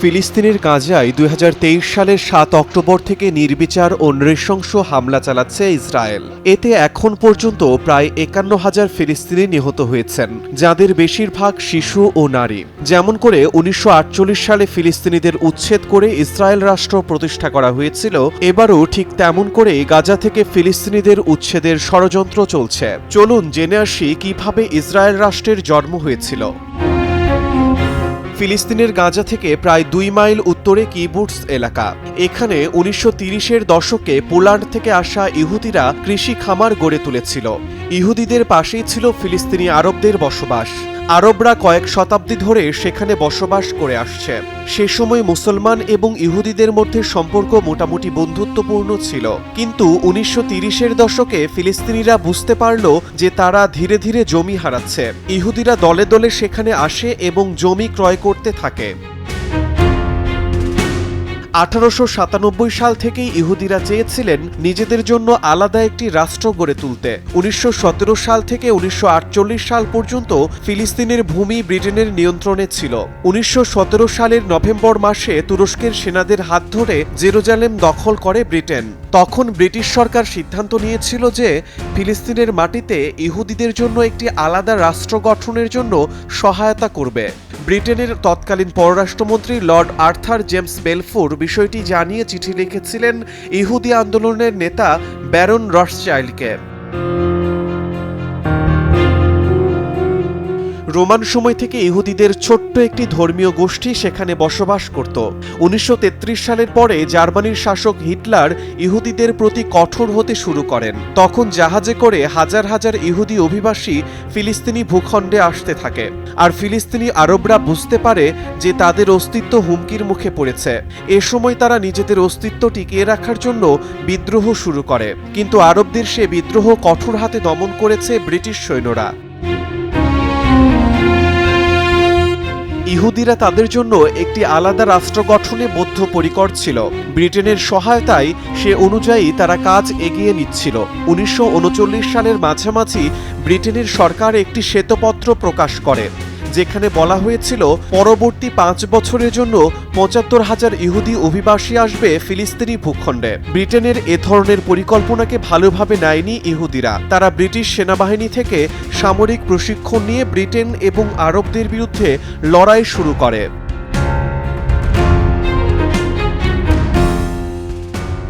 ফিলিস্তিনের গাজায় ২০২৩ সালের ৭ অক্টোবর থেকে নির্বিচার ও নৃশংস হামলা চালাচ্ছে ইসরায়েল। এতে এখন পর্যন্ত প্রায় ৫১,০০০ ফিলিস্তিনি নিহত হয়েছেন, যাদের বেশিরভাগ শিশু ও নারী। যেমন করে ১৯৪৮ সালে ফিলিস্তিনিদের উচ্ছেদ করে ইসরায়েল রাষ্ট্র প্রতিষ্ঠা করা হয়েছিল, এবারও ঠিক তেমন করে গাজা থেকে ফিলিস্তিনিদের উচ্ছেদের ষড়যন্ত্র চলছে। চলুন জেনে আসি কিভাবে ইসরায়েল রাষ্ট্রের জন্ম হয়েছিল। ফিলিস্তিনের গাজা থেকে প্রায় ২ মাইল উত্তরে কিবুটস এলাকা। এখানে ১৯৩০-এর দশকে পোল্যান্ড থেকে আসা ইহুদিরা কৃষি খামার গড়ে তুলেছিল। ইহুদিদের পাশেই ছিল ফিলিস্তিনি আরবদের বসবাস। আরবরা কয়েক শতাব্দী ধরে সেখানে বসবাস করে আসছে। সে সময় মুসলমান এবং ইহুদিদের মধ্যে সম্পর্ক মোটামুটি বন্ধুত্বপূর্ণ ছিল। কিন্তু ১৯৩০-এর দশকে ফিলিস্তিনিরা বুঝতে পারল যে তারা ধীরে ধীরে জমি হারাচ্ছে। ইহুদিরা দলে দলে সেখানে আসে এবং জমি ক্রয় করতে থাকে। ১৮৯৭ সাল থেকেই ইহুদিরা চেয়েছিলেন নিজেদের জন্য আলাদা একটি রাষ্ট্র গড়ে তুলতে। ১৯১৭ সাল থেকে ১৯৪৮ সাল পর্যন্ত ফিলিস্তিনের ভূমি ব্রিটেনের নিয়ন্ত্রণে ছিল। ১৯১৭ সালের নভেম্বর মাসে তুরস্কের সেনাদের হাত ধরে জেরুজালেম দখল করে ব্রিটেন। তখন ব্রিটিশ সরকার সিদ্ধান্ত নিয়েছিল যে ফিলিস্তিনের মাটিতে ইহুদিদের জন্য একটি আলাদা রাষ্ট্র গঠনের জন্য সহায়তা করবে। ব্রিটেনের তৎকালীন পররাষ্ট্রমন্ত্রী লর্ড আর্থার জেমস বেলফোর বিষয়টি জানিয়ে চিঠি লিখেছিলেন ইহুদি আন্দোলনের নেতা ব্যারন রথচাইল্ডকে। রোমান সময় থেকে ইহুদিদের ছোট্ট একটি ধর্মীয় গোষ্ঠী সেখানে বসবাস করত। ১৯৩৩ সালের পরে জার্মানির শাসক হিটলার ইহুদিদের প্রতি কঠোর হতে শুরু করেন। তখন জাহাজে করে হাজার হাজার ইহুদি অভিবাসী ফিলিস্তিনি ভূখণ্ডে আসতে থাকে। আর ফিলিস্তিনি আরবরা বুঝতে পারে যে তাদের অস্তিত্ব হুমকির মুখে পড়েছে। এ সময় তারা নিজেদের অস্তিত্ব টিকিয়ে রাখার জন্য বিদ্রোহ শুরু করে। কিন্তু আরবদের সে বিদ্রোহ কঠোর হাতে দমন করেছে ব্রিটিশ সৈন্যরা। ইহুদিরা তাদের জন্য একটি আলাদা রাষ্ট্র গঠনে বদ্ধপরিকর ছিল। ব্রিটেনের সহায়তায় সে অনুযায়ী তারা কাজ এগিয়ে নিচ্ছিল। ১৯৩৯ সালের মাঝামাঝি ব্রিটেনের সরকার একটি শ্বেতপত্র প্রকাশ করে, যেখানে বলা হয়েছিল পরবর্তী ৫ বছরের জন্য ৭৫,০০০ ইহুদি অভিবাসী আসবে ফিলিস্তিনি ভূখণ্ডে। ব্রিটেনের এ ধরনের পরিকল্পনাকে ভালোভাবে নেয়নি ইহুদিরা। তারা ব্রিটিশ সেনাবাহিনী থেকে সামরিক প্রশিক্ষণ নিয়ে ব্রিটেন এবং আরবদের বিরুদ্ধে লড়াই শুরু করে।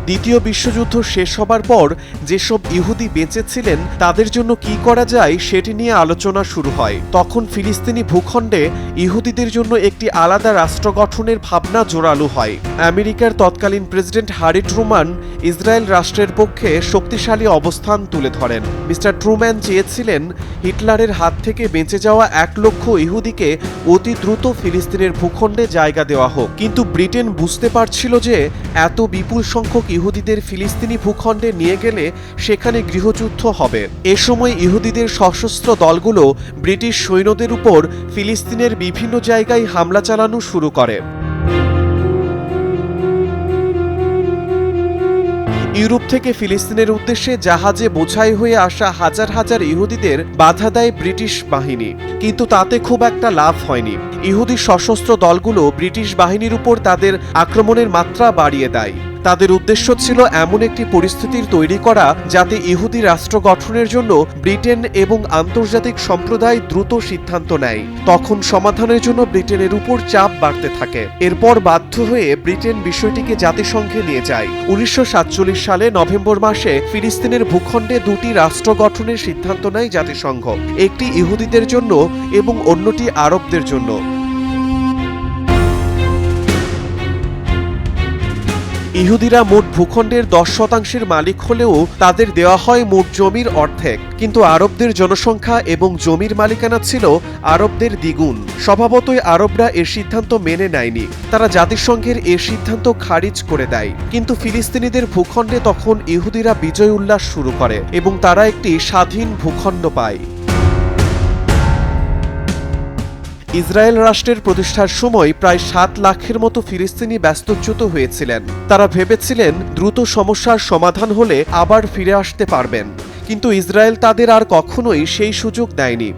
দ্বিতীয় বিশ্বযুদ্ধ শেষ হবার পর যেসব ইহুদি বেঁচে ছিলেন তাদের জন্য কি করা যায় সেটি নিয়ে আলোচনা শুরু হয়। তখন ফিলিস্তিনি ভূখণ্ডে ইহুদিদের জন্য একটি আলাদা রাষ্ট্র গঠনের ভাবনা জোরালো হয়। আমেরিকার তৎকালীন প্রেসিডেন্ট হ্যারি ট্রুম্যান ইসরায়েল রাষ্ট্রের পক্ষে শক্তিশালী অবস্থান তুলে ধরেন। মিস্টার ট্রুম্যান চেয়েছিলেন হিটলারের হাত থেকে বেঁচে যাওয়া ১ লক্ষ ইহুদিকে অতি দ্রুত ফিলিস্তিনের ভূখণ্ডে জায়গা দেওয়া হোক। কিন্তু ব্রিটেন বুঝতে পারছিল যে এত বিপুল সংখ্যক ইহুদিদের ফিলিস্তিনি ভূখণ্ডে নিয়ে গেলে সেখানে গৃহযুদ্ধ হবে। এ সময় ইহুদিদের সশস্ত্র দলগুলো ব্রিটিশ সৈন্যদের উপর ফিলিস্তিনের বিভিন্ন জায়গায় হামলা চালানো শুরু করে। ইউরোপ থেকে ফিলিস্তিনের উদ্দেশ্যে জাহাজে বোঝাই হয়ে আসা হাজার হাজার ইহুদিদের বাধা দেয় ব্রিটিশ বাহিনী, কিন্তু তাতে খুব একটা লাভ হয়নি। ইহুদি সশস্ত্র দলগুলো ব্রিটিশ বাহিনীর উপর তাদের আক্রমণের মাত্রা বাড়িয়ে দেয়। তাদের উদ্দেশ্য ছিল এমন একটি পরিস্থিতির তৈরি করা যাতে ইহুদি রাষ্ট্র গঠনের জন্য ব্রিটেন এবং আন্তর্জাতিক সম্প্রদায় দ্রুত সিদ্ধান্ত নেয়। তখন সমাধানের জন্য ব্রিটেনের উপর চাপ বাড়তে থাকে। এরপর বাধ্য হয়ে ব্রিটেন বিষয়টিকে জাতিসংঘে নিয়ে যায়। ১৯৪৭ সালে নভেম্বর মাসে ফিলিস্তিনের ভূখণ্ডে ২টি রাষ্ট্র গঠনের সিদ্ধান্ত নেয় জাতিসংঘ, একটি ইহুদিদের জন্য এবং অন্যটি আরবদের জন্য। ইহুদিরা মোট ভূখণ্ডের ১০% মালিক হলেও তাদের দেওয়া হয় মোট জমির অর্ধেক। কিন্তু আরবদের জনসংখ্যা এবং জমির মালিকানা ছিল আরবদের দ্বিগুণ। স্বভাবতই আরবরা এর সিদ্ধান্ত মেনে নেয়নি। তারা জাতিসংঘের এ সিদ্ধান্ত খারিজ করে দেয়। কিন্তু ফিলিস্তিনিদের ভূখণ্ডে তখন ইহুদিরা বিজয় উল্লাস শুরু করে এবং তারা একটি স্বাধীন ভূখণ্ড পায়। ইসরায়েল রাষ্ট্রের প্রতিষ্ঠার সময় প্রায় ৭ লাখের মতো ফিলিস্তিনি ব্যস্তচ্যুত হয়েছিলেন। তারা ভেবেছিলেন দ্রুত সমস্যার সমাধান হলে আবার ফিরে আসতে পারবেন, কিন্তু ইসরায়েল তাদের আর কখনোই সেই সুযোগ দেয়নি।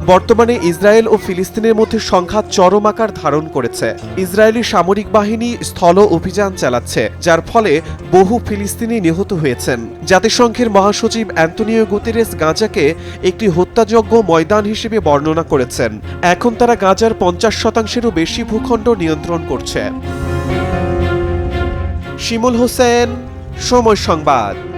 বর্তমানে ইসরায়েল ও ফিলিস্তিনের মধ্যে সংঘাত চরম আকার ধারণ করেছে। ইসরায়েলি সামরিক বাহিনী স্থল অভিযান চালাচ্ছে, যার ফলে বহু ফিলিস্তিনি নিহত হয়েছেন। জাতিসংঘের মহাসচিব অ্যান্তোনিও গুতেরেস গাজাকে একটি হত্যাযজ্ঞ ময়দান হিসেবে বর্ণনা করেছেন। এখন তারা গাজার 50%-এরও বেশি ভূখণ্ড নিয়ন্ত্রণ করছে। শিমুল হোসেন, সময় সংবাদ।